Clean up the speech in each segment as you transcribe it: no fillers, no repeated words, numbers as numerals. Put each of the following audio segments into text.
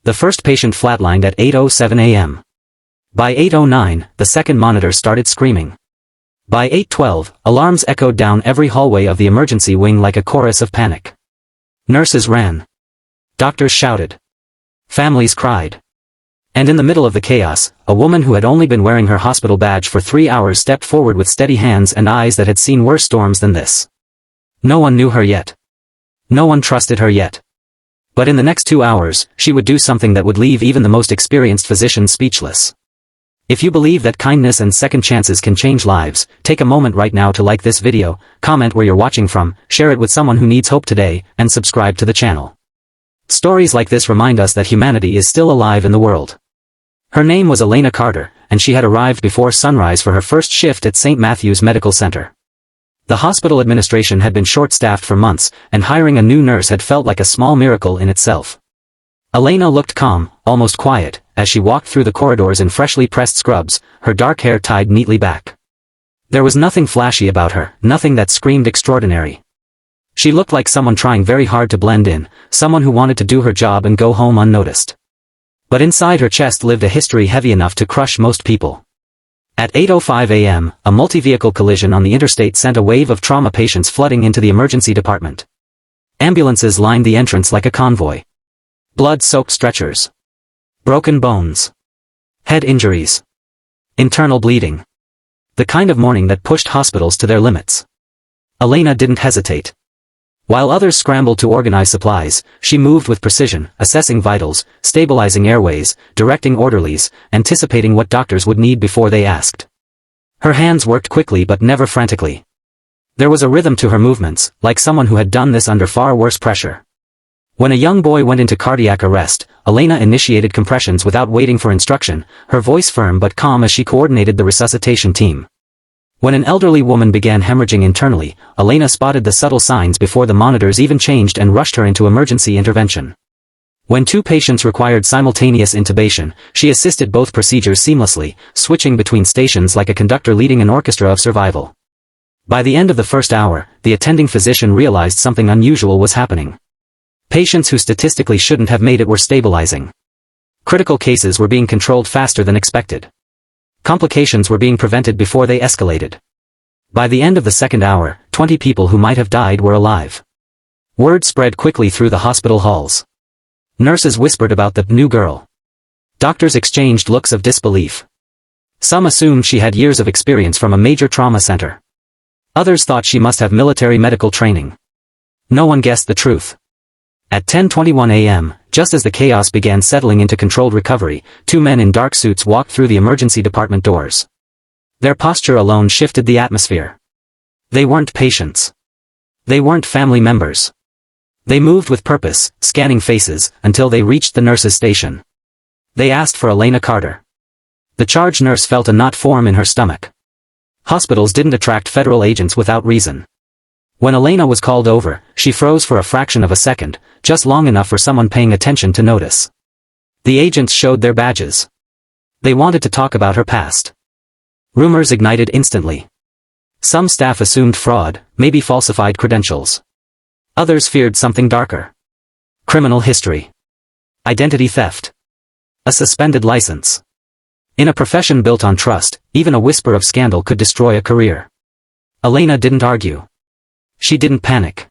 The first patient flatlined at 8:07 a.m. By 8:09, the second monitor started screaming. By 8:12, alarms echoed down every hallway of the emergency wing like a chorus of panic. Nurses ran. Doctors shouted. Families cried. And in the middle of the chaos, a woman who had only been wearing her hospital badge for 3 hours stepped forward with steady hands and eyes that had seen worse storms than this. No one knew her yet. No one trusted her yet. But in the next 2 hours, she would do something that would leave even the most experienced physician speechless. If you believe that kindness and second chances can change lives, take a moment right now to like this video, comment where you're watching from, share it with someone who needs hope today, and subscribe to the channel. Stories like this remind us that humanity is still alive in the world. Her name was Elena Carter, and she had arrived before sunrise for her first shift at St. Matthew's Medical Center. The hospital administration had been short-staffed for months, and hiring a new nurse had felt like a small miracle in itself. Elena looked calm, almost quiet, as she walked through the corridors in freshly pressed scrubs, her dark hair tied neatly back. There was nothing flashy about her, nothing that screamed extraordinary. She looked like someone trying very hard to blend in, someone who wanted to do her job and go home unnoticed. But inside her chest lived a history heavy enough to crush most people. At 8:05 a.m., a multi-vehicle collision on the interstate sent a wave of trauma patients flooding into the emergency department. Ambulances lined the entrance like a convoy. Blood-soaked stretchers. Broken bones. Head injuries. Internal bleeding. The kind of morning that pushed hospitals to their limits. Elena didn't hesitate. While others scrambled to organize supplies, she moved with precision, assessing vitals, stabilizing airways, directing orderlies, anticipating what doctors would need before they asked. Her hands worked quickly but never frantically. There was a rhythm to her movements, like someone who had done this under far worse pressure. When a young boy went into cardiac arrest, Elena initiated compressions without waiting for instruction, her voice firm but calm as she coordinated the resuscitation team. When an elderly woman began hemorrhaging internally, Elena spotted the subtle signs before the monitors even changed and rushed her into emergency intervention. When 2 patients required simultaneous intubation, she assisted both procedures seamlessly, switching between stations like a conductor leading an orchestra of survival. By the end of the first hour, the attending physician realized something unusual was happening. Patients who statistically shouldn't have made it were stabilizing. Critical cases were being controlled faster than expected. Complications were being prevented before they escalated. By the end of the second hour, 20 people who might have died were alive. Word spread quickly through the hospital halls. Nurses whispered about the new girl. Doctors exchanged looks of disbelief. Some assumed she had years of experience from a major trauma center. Others thought she must have military medical training. No one guessed the truth. At 10:21 a.m., just as the chaos began settling into controlled recovery, 2 men in dark suits walked through the emergency department doors. Their posture alone shifted the atmosphere. They weren't patients. They weren't family members. They moved with purpose, scanning faces, until they reached the nurse's station. They asked for Elena Carter. The charge nurse felt a knot form in her stomach. Hospitals didn't attract federal agents without reason. When Elena was called over, she froze for a fraction of a second, just long enough for someone paying attention to notice. The agents showed their badges. They wanted to talk about her past. Rumors ignited instantly. Some staff assumed fraud, maybe falsified credentials. Others feared something darker. Criminal history. Identity theft. A suspended license. In a profession built on trust, even a whisper of scandal could destroy a career. Elena didn't argue. She didn't panic.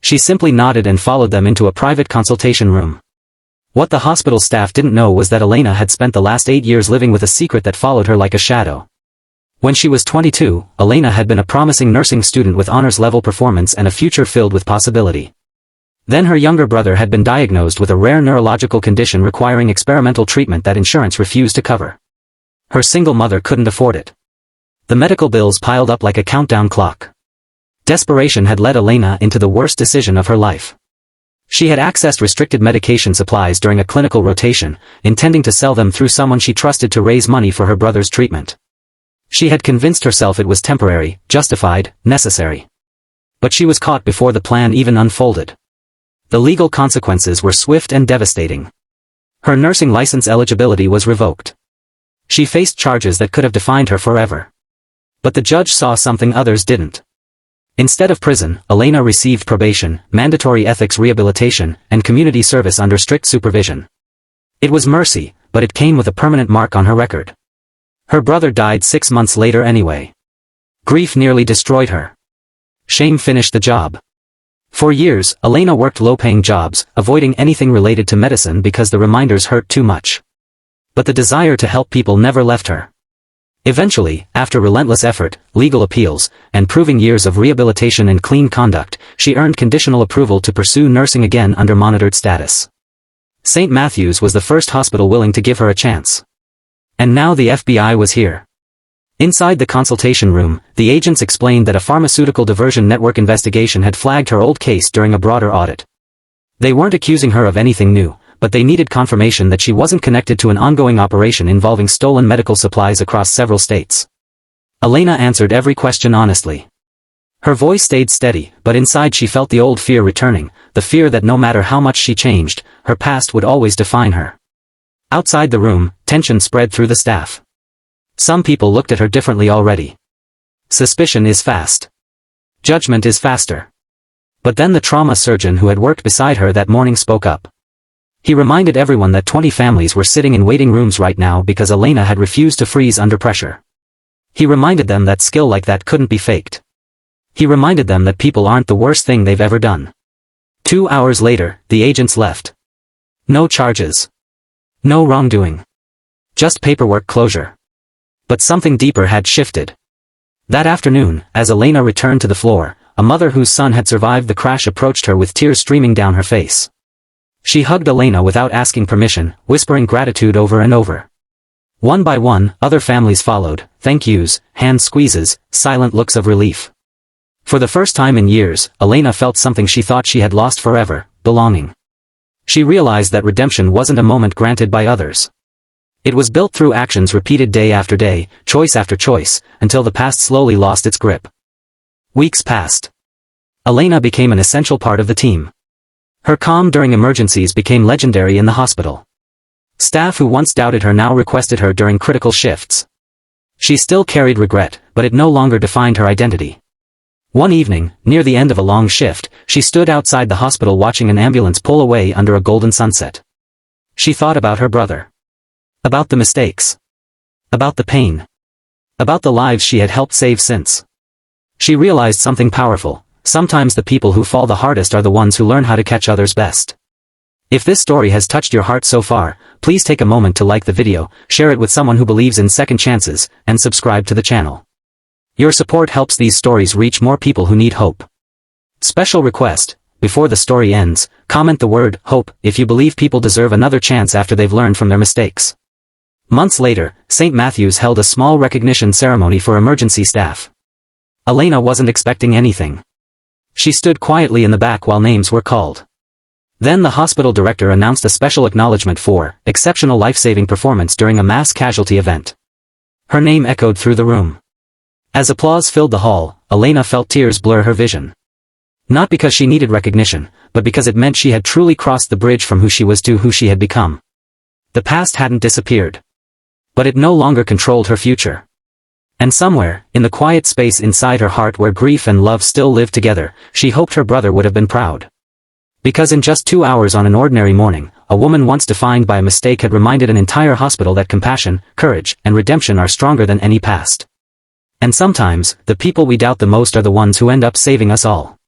She simply nodded and followed them into a private consultation room. What the hospital staff didn't know was that Elena had spent the last 8 years living with a secret that followed her like a shadow. When she was 22, Elena had been a promising nursing student with honors-level performance and a future filled with possibility. Then her younger brother had been diagnosed with a rare neurological condition requiring experimental treatment that insurance refused to cover. Her single mother couldn't afford it. The medical bills piled up like a countdown clock. Desperation had led Elena into the worst decision of her life. She had accessed restricted medication supplies during a clinical rotation, intending to sell them through someone she trusted to raise money for her brother's treatment. She had convinced herself it was temporary, justified, necessary. But she was caught before the plan even unfolded. The legal consequences were swift and devastating. Her nursing license eligibility was revoked. She faced charges that could have defined her forever. But the judge saw something others didn't. Instead of prison, Elena received probation, mandatory ethics rehabilitation, and community service under strict supervision. It was mercy, but it came with a permanent mark on her record. Her brother died 6 months later anyway. Grief nearly destroyed her. Shame finished the job. For years, Elena worked low-paying jobs, avoiding anything related to medicine because the reminders hurt too much. But the desire to help people never left her. Eventually, after relentless effort, legal appeals, and proving years of rehabilitation and clean conduct, she earned conditional approval to pursue nursing again under monitored status. St. Matthew's was the first hospital willing to give her a chance. And now the FBI was here. Inside the consultation room, the agents explained that a pharmaceutical diversion network investigation had flagged her old case during a broader audit. They weren't accusing her of anything new, but they needed confirmation that she wasn't connected to an ongoing operation involving stolen medical supplies across several states. Elena answered every question honestly. Her voice stayed steady, but inside she felt the old fear returning, the fear that no matter how much she changed, her past would always define her. Outside the room, tension spread through the staff. Some people looked at her differently already. Suspicion is fast. Judgment is faster. But then the trauma surgeon who had worked beside her that morning spoke up. He reminded everyone that 20 families were sitting in waiting rooms right now because Elena had refused to freeze under pressure. He reminded them that skill like that couldn't be faked. He reminded them that people aren't the worst thing they've ever done. 2 hours later, the agents left. No charges. No wrongdoing. Just paperwork closure. But something deeper had shifted. That afternoon, as Elena returned to the floor, a mother whose son had survived the crash approached her with tears streaming down her face. She hugged Elena without asking permission, whispering gratitude over and over. One by one, other families followed, thank yous, hand squeezes, silent looks of relief. For the first time in years, Elena felt something she thought she had lost forever, belonging. She realized that redemption wasn't a moment granted by others. It was built through actions repeated day after day, choice after choice, until the past slowly lost its grip. Weeks passed. Elena became an essential part of the team. Her calm during emergencies became legendary in the hospital. Staff who once doubted her now requested her during critical shifts. She still carried regret, but it no longer defined her identity. One evening, near the end of a long shift, she stood outside the hospital watching an ambulance pull away under a golden sunset. She thought about her brother. About the mistakes. About the pain. About the lives she had helped save since. She realized something powerful. Sometimes the people who fall the hardest are the ones who learn how to catch others best. If this story has touched your heart so far, please take a moment to like the video, share it with someone who believes in second chances, and subscribe to the channel. Your support helps these stories reach more people who need hope. Special request, before the story ends, comment the word hope if you believe people deserve another chance after they've learned from their mistakes. Months later, St. Matthew's held a small recognition ceremony for emergency staff. Elena wasn't expecting anything. She stood quietly in the back while names were called. Then the hospital director announced a special acknowledgement for exceptional life-saving performance during a mass casualty event. Her name echoed through the room. As applause filled the hall, Elena felt tears blur her vision. Not because she needed recognition, but because it meant she had truly crossed the bridge from who she was to who she had become. The past hadn't disappeared. But it no longer controlled her future. And somewhere, in the quiet space inside her heart where grief and love still lived together, she hoped her brother would have been proud. Because in just 2 hours on an ordinary morning, a woman once defined by a mistake had reminded an entire hospital that compassion, courage, and redemption are stronger than any past. And sometimes, the people we doubt the most are the ones who end up saving us all.